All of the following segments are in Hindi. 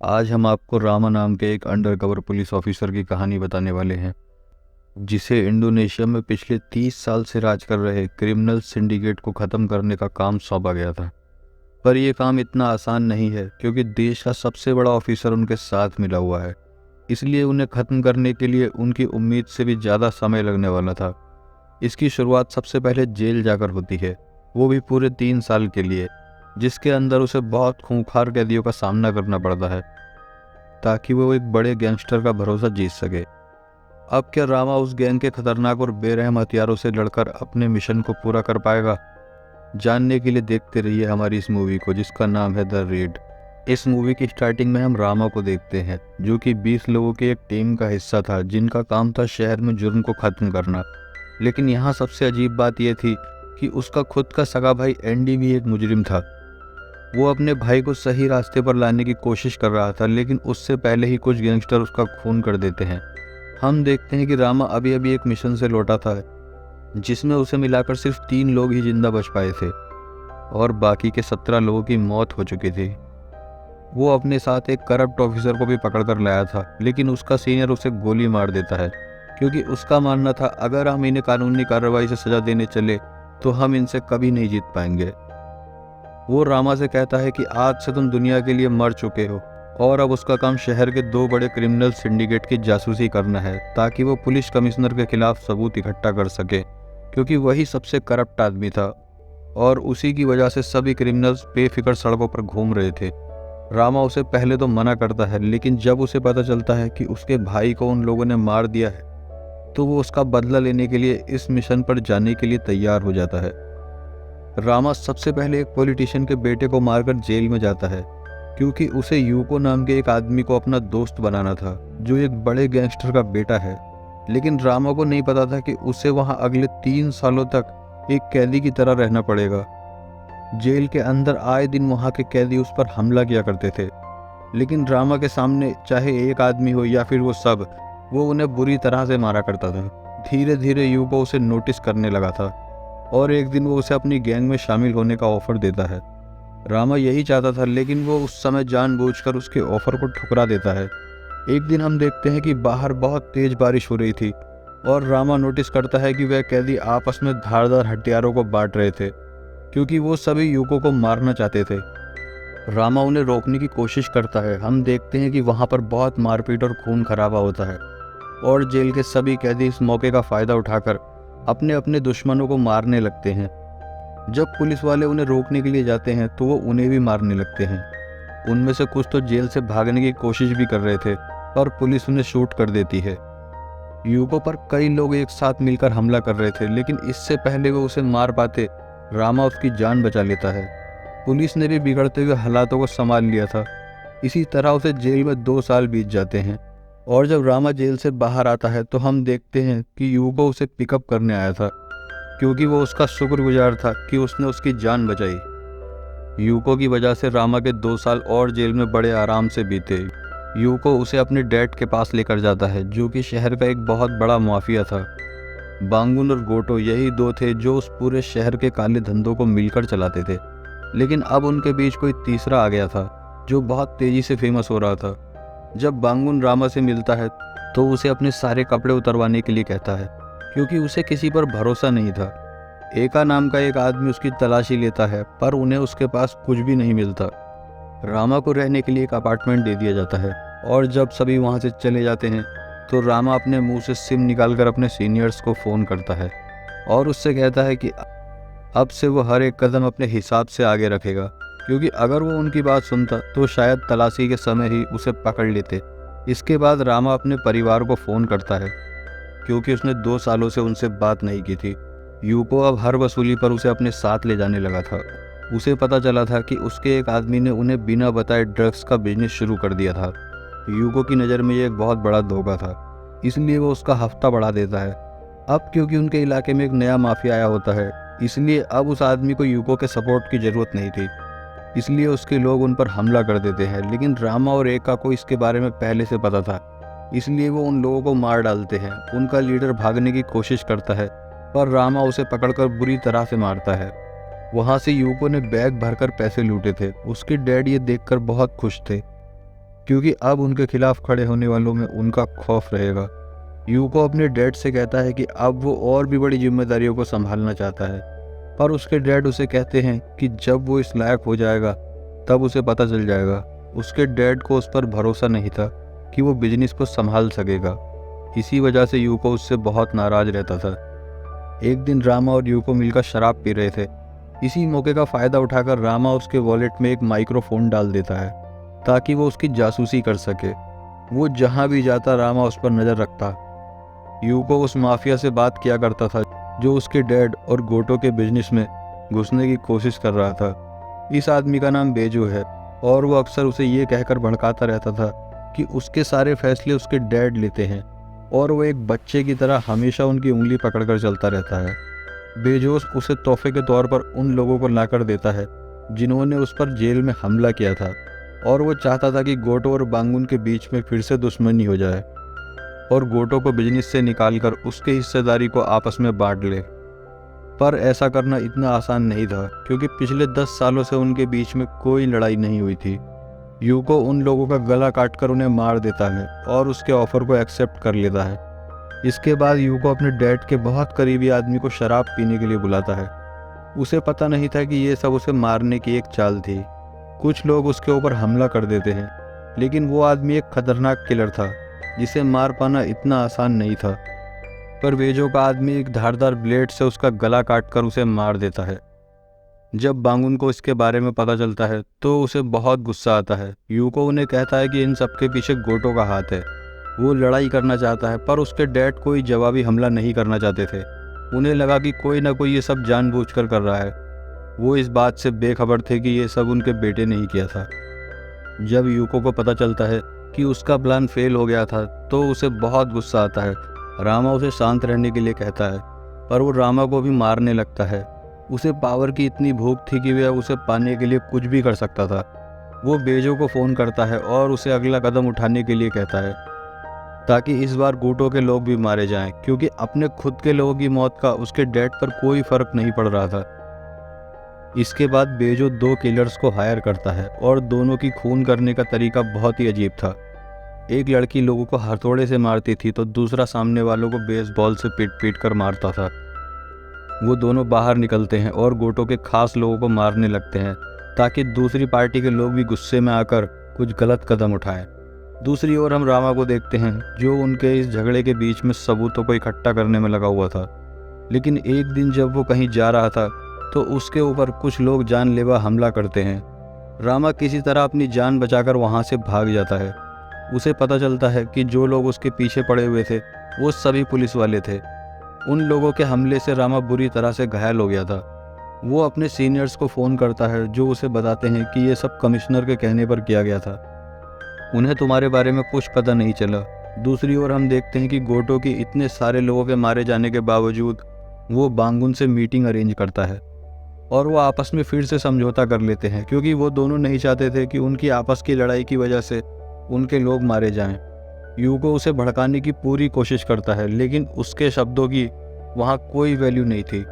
आज हम आपको रामा नाम के एक अंडरकवर पुलिस ऑफिसर की कहानी बताने वाले हैं, जिसे इंडोनेशिया में पिछले 30 साल से राज कर रहे क्रिमिनल सिंडिकेट को ख़त्म करने का काम सौंपा गया था। पर यह काम इतना आसान नहीं है, क्योंकि देश का सबसे बड़ा ऑफिसर उनके साथ मिला हुआ है। इसलिए उन्हें ख़त्म करने के लिए उनकी उम्मीद से भी ज़्यादा समय लगने वाला था। इसकी शुरुआत सबसे पहले जेल जाकर होती है, वो भी पूरे 3 साल के लिए, जिसके अंदर उसे बहुत खूंखार कैदियों का सामना करना पड़ता है ताकि वो एक बड़े गैंगस्टर का भरोसा जीत सके। अब क्या रामा उस गैंग के खतरनाक और बेरहम हथियारों से लड़कर अपने मिशन को पूरा कर पाएगा? जानने के लिए देखते रहिए हमारी इस मूवी को, जिसका नाम है द रेड। इस मूवी की स्टार्टिंग में हम रामा को देखते हैं, जो कि 20 लोगों की एक टीम का हिस्सा था, जिनका काम था शहर में जुर्म को खत्म करना। लेकिन यहाँ सबसे अजीब बात यह थी कि उसका खुद का सगा भाई एंडी भी एक मुजरिम था। वो अपने भाई को सही रास्ते पर लाने की कोशिश कर रहा था, लेकिन उससे पहले ही कुछ गैंगस्टर उसका खून कर देते हैं। हम देखते हैं कि रामा अभी अभी एक मिशन से लौटा था, जिसमें उसे मिलाकर सिर्फ 3 लोग ही जिंदा बच पाए थे और बाकी के 17 लोगों की मौत हो चुकी थी। वो अपने साथ एक करप्ट ऑफिसर को भी पकड़ कर लाया था, लेकिन उसका सीनियर उसे गोली मार देता है, क्योंकि उसका मानना था अगर हम इन्हें कानूनी कार्रवाई से सजा देने चले तो हम इनसे कभी नहीं जीत पाएंगे। वो रामा से कहता है कि आज से तुम दुनिया के लिए मर चुके हो और अब उसका काम शहर के 2 बड़े क्रिमिनल सिंडिकेट की जासूसी करना है, ताकि वो पुलिस कमिश्नर के खिलाफ सबूत इकट्ठा कर सके, क्योंकि वही सबसे करप्ट आदमी था और उसी की वजह से सभी क्रिमिनल्स बेफिक्र सड़कों पर घूम रहे थे। रामा उसे पहले तो मना करता है, लेकिन जब उसे पता चलता है कि उसके भाई को उन लोगों ने मार दिया है, तो वो उसका बदला लेने के लिए इस मिशन पर जाने के लिए तैयार हो जाता है। रामा सबसे पहले एक पॉलिटिशियन के बेटे को मारकर जेल में जाता है, क्योंकि उसे यूको नाम के एक आदमी को अपना दोस्त बनाना था, जो एक बड़े गैंगस्टर का बेटा है। लेकिन रामा को नहीं पता था कि उसे वहां अगले 3 सालों तक एक कैदी की तरह रहना पड़ेगा। जेल के अंदर आए दिन वहां के कैदी उस पर हमला किया करते थे, लेकिन रामा के सामने चाहे एक आदमी हो या फिर वो सब, वो उन्हें बुरी तरह से मारा करता था। धीरे धीरे यूको उसे नोटिस करने लगा था और एक दिन वो उसे अपनी गैंग में शामिल होने का ऑफर देता है। रामा यही चाहता था, लेकिन वो उस समय जानबूझकर उसके ऑफर को ठुकरा देता है। एक दिन हम देखते हैं कि बाहर बहुत तेज बारिश हो रही थी और रामा नोटिस करता है कि वह कैदी आपस में धारदार हथियारों को बांट रहे थे, क्योंकि वो सभी यूको को मारना चाहते थे। रामा उन्हें रोकने की कोशिश करता है। हम देखते हैं कि वहाँ पर बहुत मारपीट और खून खराबा होता है और जेल के सभी कैदी इस मौके का फ़ायदा उठाकर अपने अपने दुश्मनों को मारने लगते हैं। जब पुलिस वाले उन्हें रोकने के लिए जाते हैं तो वो उन्हें भी मारने लगते हैं। उनमें से कुछ तो जेल से भागने की कोशिश भी कर रहे थे और पुलिस उन्हें शूट कर देती है। यूको पर कई लोग एक साथ मिलकर हमला कर रहे थे, लेकिन इससे पहले वो उसे मार पाते, रामा उसकी जान बचा लेता है। पुलिस ने भी बिगड़ते हुए हालातों को संभाल लिया था। इसी तरह उसे जेल में 2 साल बीत जाते हैं और जब रामा जेल से बाहर आता है तो हम देखते हैं कि यूको उसे पिकअप करने आया था, क्योंकि वो उसका शुक्रगुजार था कि उसने उसकी जान बचाई। यूको की वजह से रामा के 2 साल और जेल में बड़े आराम से बीते। यूको उसे अपने डैड के पास लेकर जाता है, जो कि शहर का एक बहुत बड़ा माफिया था। बांगुन और गोटो यही 2 थे जो उस पूरे शहर के काले धंधों को मिलकर चलाते थे, लेकिन अब उनके बीच कोई तीसरा आ गया था, जो बहुत तेजी से फेमस हो रहा था। जब बांगुन रामा से मिलता है तो उसे अपने सारे कपड़े उतरवाने के लिए कहता है, क्योंकि उसे किसी पर भरोसा नहीं था। एका नाम का एक आदमी उसकी तलाशी लेता है, पर उन्हें उसके पास कुछ भी नहीं मिलता। रामा को रहने के लिए एक अपार्टमेंट दे दिया जाता है और जब सभी वहां से चले जाते हैं तो रामा अपने मुंह से सिम निकालकर अपने सीनियर्स को फ़ोन करता है और उससे कहता है कि अब से वो हर एक कदम अपने हिसाब से आगे रखेगा, क्योंकि अगर वो उनकी बात सुनता तो शायद तलाशी के समय ही उसे पकड़ लेते। इसके बाद रामा अपने परिवार को फ़ोन करता है, क्योंकि उसने 2 सालों से उनसे बात नहीं की थी। यूको अब हर वसूली पर उसे अपने साथ ले जाने लगा था। उसे पता चला था कि उसके एक आदमी ने उन्हें बिना बताए ड्रग्स का बिजनेस शुरू कर दिया था। यूको की नज़र में ये एक बहुत बड़ा धोखा था, इसलिए वो उसका हफ्ता बढ़ा देता है। अब क्योंकि उनके इलाके में एक नया माफिया आया होता है, इसलिए अब उस आदमी को यूको के सपोर्ट की ज़रूरत नहीं थी, इसलिए उसके लोग उन पर हमला कर देते हैं। लेकिन रामा और एका को इसके बारे में पहले से पता था, इसलिए वो उन लोगों को मार डालते हैं। उनका लीडर भागने की कोशिश करता है, पर रामा उसे पकड़कर बुरी तरह से मारता है। वहाँ से यूको ने बैग भरकर पैसे लूटे थे। उसके डैड ये देखकर बहुत खुश थे, क्योंकि अब उनके खिलाफ खड़े होने वालों में उनका खौफ रहेगा। यूको अपने डैड से कहता है कि अब वो और भी बड़ी जिम्मेदारियों को संभालना चाहता है, पर उसके डैड उसे कहते हैं कि जब वो इस लायक हो जाएगा तब उसे पता चल जाएगा। उसके डैड को उस पर भरोसा नहीं था कि वो बिजनेस को संभाल सकेगा। इसी वजह से यूको उससे बहुत नाराज रहता था। एक दिन रामा और यूको मिलकर शराब पी रहे थे। इसी मौके का फ़ायदा उठाकर रामा उसके वॉलेट में एक माइक्रोफोन डाल देता है ताकि वो उसकी जासूसी कर सके। वो जहाँ भी जाता रामा उस पर नज़र रखता। यूको उस माफिया से बात किया करता था जो उसके डैड और गोटो के बिजनेस में घुसने की कोशिश कर रहा था। इस आदमी का नाम बेजो है और वो अक्सर उसे ये कहकर भड़काता रहता था कि उसके सारे फैसले उसके डैड लेते हैं और वो एक बच्चे की तरह हमेशा उनकी उंगली पकड़कर चलता रहता है। बेजोस उसे तोहफे के तौर पर उन लोगों को लाकर देता है जिन्होंने उस पर जेल में हमला किया था, और वो चाहता था कि गोटो और बांगुन के बीच में फिर से दुश्मनी हो जाए और गोटो को बिजनेस से निकालकर उसके हिस्सेदारी को आपस में बांट ले। पर ऐसा करना इतना आसान नहीं था क्योंकि पिछले 10 सालों से उनके बीच में कोई लड़ाई नहीं हुई थी। यूको उन लोगों का गला काटकर उन्हें मार देता है और उसके ऑफर को एक्सेप्ट कर लेता है। इसके बाद यूको अपने डैड के बहुत करीबी आदमी को शराब पीने के लिए बुलाता है। उसे पता नहीं था कि ये सब उसे मारने की एक चाल थी। कुछ लोग उसके ऊपर हमला कर देते हैं, लेकिन वो आदमी एक खतरनाक किलर था जिसे मार पाना इतना आसान नहीं था। पर बेजो का आदमी एक धारदार ब्लेड से उसका गला काटकर उसे मार देता है। जब बांगुन को इसके बारे में पता चलता है तो उसे बहुत गुस्सा आता है। यूको उन्हें कहता है कि इन सबके पीछे गोटो का हाथ है। वो लड़ाई करना चाहता है पर उसके डैड कोई जवाबी हमला नहीं करना चाहते थे। उन्हें लगा कि कोई ना कोई ये सब जानबूझकर कर रहा है। वो इस बात से बेखबर थे कि ये सब उनके बेटे ने ही किया था। जब यूको को पता चलता है कि उसका प्लान फेल हो गया था तो उसे बहुत गुस्सा आता है। रामा उसे शांत रहने के लिए कहता है, पर वो रामा को भी मारने लगता है। उसे पावर की इतनी भूख थी कि वह उसे पाने के लिए कुछ भी कर सकता था। वो बेजो को फ़ोन करता है और उसे अगला कदम उठाने के लिए कहता है ताकि इस बार गोटो के लोग भी मारे जाएं, क्योंकि अपने खुद के लोगों की मौत का उसके डैड पर कोई फ़र्क नहीं पड़ रहा था। इसके बाद बेजो 2 किलर्स को हायर करता है और दोनों की खून करने का तरीका बहुत ही अजीब था। एक लड़की लोगों को हथौड़े से मारती थी तो दूसरा सामने वालों को बेसबॉल से पीट पीट कर मारता था। वो दोनों बाहर निकलते हैं और गोटो के खास लोगों को मारने लगते हैं ताकि दूसरी पार्टी के लोग भी गुस्से में आकर कुछ गलत कदम उठाएं। दूसरी ओर हम रामा को देखते हैं जो उनके इस झगड़े के बीच में सबूतों को इकट्ठा करने में लगा हुआ था। लेकिन एक दिन जब वो कहीं जा रहा था तो उसके ऊपर कुछ लोग जानलेवा हमला करते हैं। रामा किसी तरह अपनी जान बचाकर वहाँ से भाग जाता है। उसे पता चलता है कि जो लोग उसके पीछे पड़े हुए थे वो सभी पुलिस वाले थे। उन लोगों के हमले से रामा बुरी तरह से घायल हो गया था। वो अपने सीनियर्स को फ़ोन करता है जो उसे बताते हैं कि ये सब कमिश्नर के कहने पर किया गया था। उन्हें तुम्हारे बारे में कुछ पता नहीं चला। दूसरी ओर हम देखते हैं कि गोटो की इतने सारे लोगों के मारे जाने के बावजूद वो बांगुन से मीटिंग अरेंज करता है और वो आपस में फिर से समझौता कर लेते हैं क्योंकि वो दोनों नहीं चाहते थे कि उनकी आपस की लड़ाई की वजह से उनके लोग मारे जाएं। यूको उसे भड़काने की पूरी कोशिश करता है लेकिन उसके शब्दों की वहाँ कोई वैल्यू नहीं थी।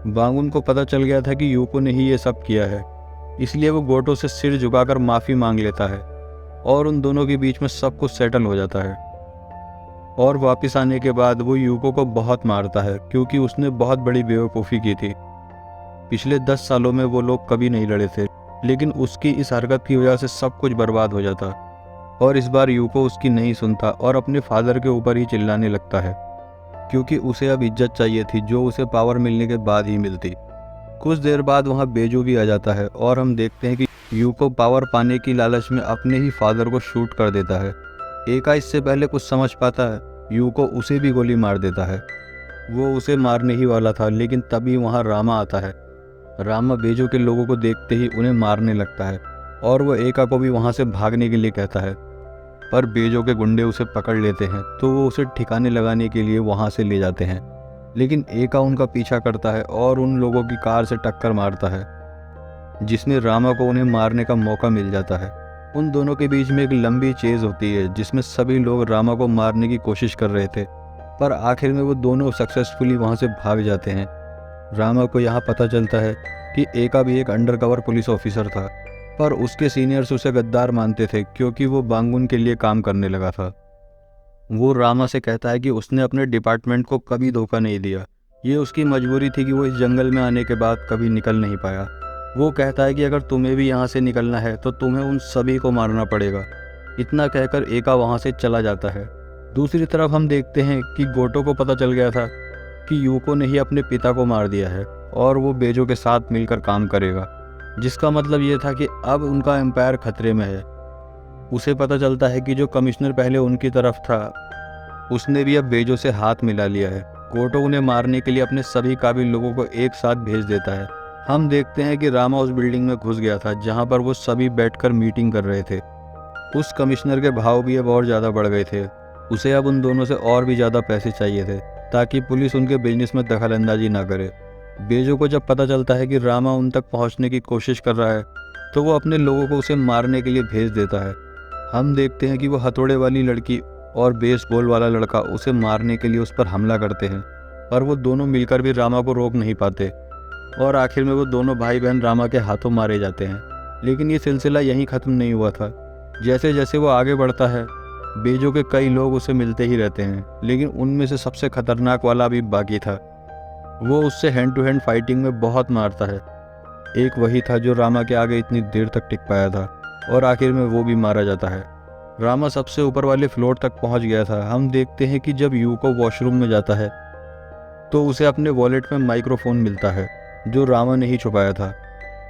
बांगुन को पता चल गया था कि यूको ने ही ये सब किया है, इसलिए वो गोटो से सिर झुकाकर माफ़ी मांग लेता है और उन दोनों के बीच में सब कुछ सेटल हो जाता है। और वापस आने के बाद वो यूको को बहुत मारता है क्योंकि उसने बहुत बड़ी बेवकूफ़ी की थी। पिछले 10 सालों में वो लोग कभी नहीं लड़े थे, लेकिन उसकी इस हरकत की वजह से सब कुछ बर्बाद हो जाता और इस बार यूको उसकी नहीं सुनता और अपने फादर के ऊपर ही चिल्लाने लगता है क्योंकि उसे अब इज्जत चाहिए थी जो उसे पावर मिलने के बाद ही मिलती। कुछ देर बाद वहाँ बेजो भी आ जाता है और हम देखते हैं कि यूको पावर पाने की लालच में अपने ही फादर को शूट कर देता है। एका इससे पहले कुछ समझ पाता है, यूको उसे भी गोली मार देता है। वो उसे मारने ही वाला था लेकिन तभी वहाँ रामा आता है। रामा बेजो के लोगों को देखते ही उन्हें मारने लगता है और वो एका को भी वहाँ से भागने के लिए कहता है, पर बेजो के गुंडे उसे पकड़ लेते हैं तो वो उसे ठिकाने लगाने के लिए वहाँ से ले जाते हैं। लेकिन एका उनका पीछा करता है और उन लोगों की कार से टक्कर मारता है जिसमें रामा को उन्हें मारने का मौका मिल जाता है। उन दोनों के बीच में एक लंबी चेज होती है जिसमें सभी लोग रामा को मारने की कोशिश कर रहे थे, पर आखिर में वो दोनों सक्सेसफुली वहाँ से भाग जाते हैं। रामा को यहाँ पता चलता है कि एका भी एक अंडरकवर पुलिस ऑफिसर था पर उसके सीनियर्स उसे गद्दार मानते थे क्योंकि वो बांगुन के लिए काम करने लगा था। वो रामा से कहता है कि उसने अपने डिपार्टमेंट को कभी धोखा नहीं दिया, ये उसकी मजबूरी थी कि वो इस जंगल में आने के बाद कभी निकल नहीं पाया। वो कहता है कि अगर तुम्हें भी यहाँ से निकलना है तो तुम्हें उन सभी को मारना पड़ेगा। इतना कहकर एका वहाँ से चला जाता है। दूसरी तरफ हम देखते हैं कि गोटो को पता चल गया था कि यूको ने ही अपने पिता को मार दिया है और वो बेजो के साथ मिलकर काम करेगा, जिसका मतलब ये था कि अब उनका एम्पायर खतरे में है। उसे पता चलता है कि जो कमिश्नर पहले उनकी तरफ था उसने भी अब बेजो से हाथ मिला लिया है। गोटो उन्हें मारने के लिए अपने सभी काबिल लोगों को एक साथ भेज देता है। हम देखते हैं कि रामा उस बिल्डिंग में घुस गया था जहां पर वो सभी बैठकर मीटिंग कर रहे थे। उस कमिश्नर के भाव भी अब और ज़्यादा बढ़ गए थे। उसे अब उन दोनों से और भी ज़्यादा पैसे चाहिए थे ताकि पुलिस उनके बिजनेस में दखलंदाजी ना करे। बेजो को जब पता चलता है कि रामा उन तक पहुंचने की कोशिश कर रहा है तो वो अपने लोगों को उसे मारने के लिए भेज देता है। हम देखते हैं कि वो हथौड़े वाली लड़की और बेसबॉल वाला लड़का उसे मारने के लिए उस पर हमला करते हैं, पर वो दोनों मिलकर भी रामा को रोक नहीं पाते और आखिर में वो दोनों भाई बहन रामा के हाथों मारे जाते हैं। लेकिन ये सिलसिला यहीं ख़त्म नहीं हुआ था। जैसे जैसे वो आगे बढ़ता है बेजो के कई लोग उसे मिलते ही रहते हैं, लेकिन उनमें से सबसे खतरनाक वाला अभी बाकी था। वो उससे हैंड टू हैंड फाइटिंग में बहुत मारता है। एक वही था जो रामा के आगे इतनी देर तक टिक पाया था और आखिर में वो भी मारा जाता है। रामा सबसे ऊपर वाले फ्लोर तक पहुंच गया था। हम देखते हैं कि जब यूको वॉशरूम में जाता है तो उसे अपने वॉलेट में माइक्रोफोन मिलता है जो रामा ने ही छुपाया था,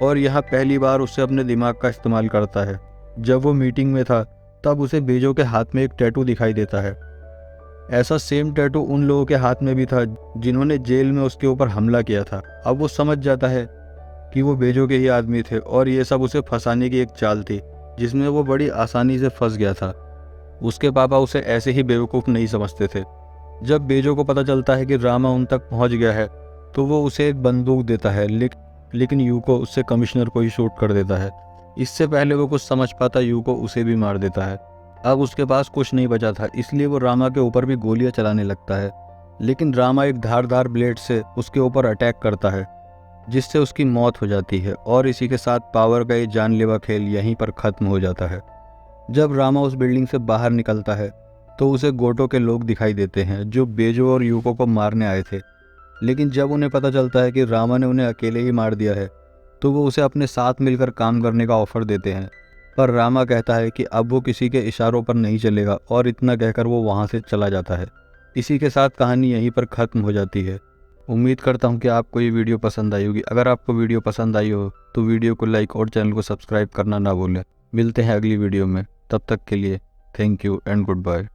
और यह पहली बार उससे अपने दिमाग का इस्तेमाल करता है। जब वो मीटिंग में था तब उसे बेजो के हाथ में एक टैटू दिखाई देता है। ऐसा सेम टैटू उन लोगों के हाथ में भी था जिन्होंने जेल में उसके ऊपर हमला किया था। अब वो समझ जाता है कि वो बेजो के ही आदमी थे और ये सब उसे फंसाने की एक चाल थी जिसमें वो बड़ी आसानी से फंस गया था। उसके पापा उसे ऐसे ही बेवकूफ़ नहीं समझते थे। जब बेजो को पता चलता है कि रामा उन तक पहुंच गया है तो वो उसे एक बंदूक देता है, लेकिन यूको उससे कमिश्नर को ही शूट कर देता है। इससे पहले वो कुछ समझ पाता यूको उसे भी मार देता है। अब उसके पास कुछ नहीं बचा था, इसलिए वो रामा के ऊपर भी गोलियां चलाने लगता है, लेकिन रामा एक धारदार ब्लेड से उसके ऊपर अटैक करता है जिससे उसकी मौत हो जाती है और इसी के साथ पावर का ये जानलेवा खेल यहीं पर ख़त्म हो जाता है। जब रामा उस बिल्डिंग से बाहर निकलता है तो उसे गोटो के लोग दिखाई देते हैं जो बेजो और यूको को मारने आए थे, लेकिन जब उन्हें पता चलता है कि रामा ने उन्हें अकेले ही मार दिया है तो वो उसे अपने साथ मिलकर काम करने का ऑफ़र देते हैं। पर रामा कहता है कि अब वो किसी के इशारों पर नहीं चलेगा और इतना कहकर वो वहाँ से चला जाता है। इसी के साथ कहानी यहीं पर ख़त्म हो जाती है। उम्मीद करता हूँ कि आपको ये वीडियो पसंद आई होगी। अगर आपको वीडियो पसंद आई हो तो वीडियो को लाइक और चैनल को सब्सक्राइब करना ना भूलें। मिलते हैं अगली वीडियो में, तब तक के लिए thank you and good bye.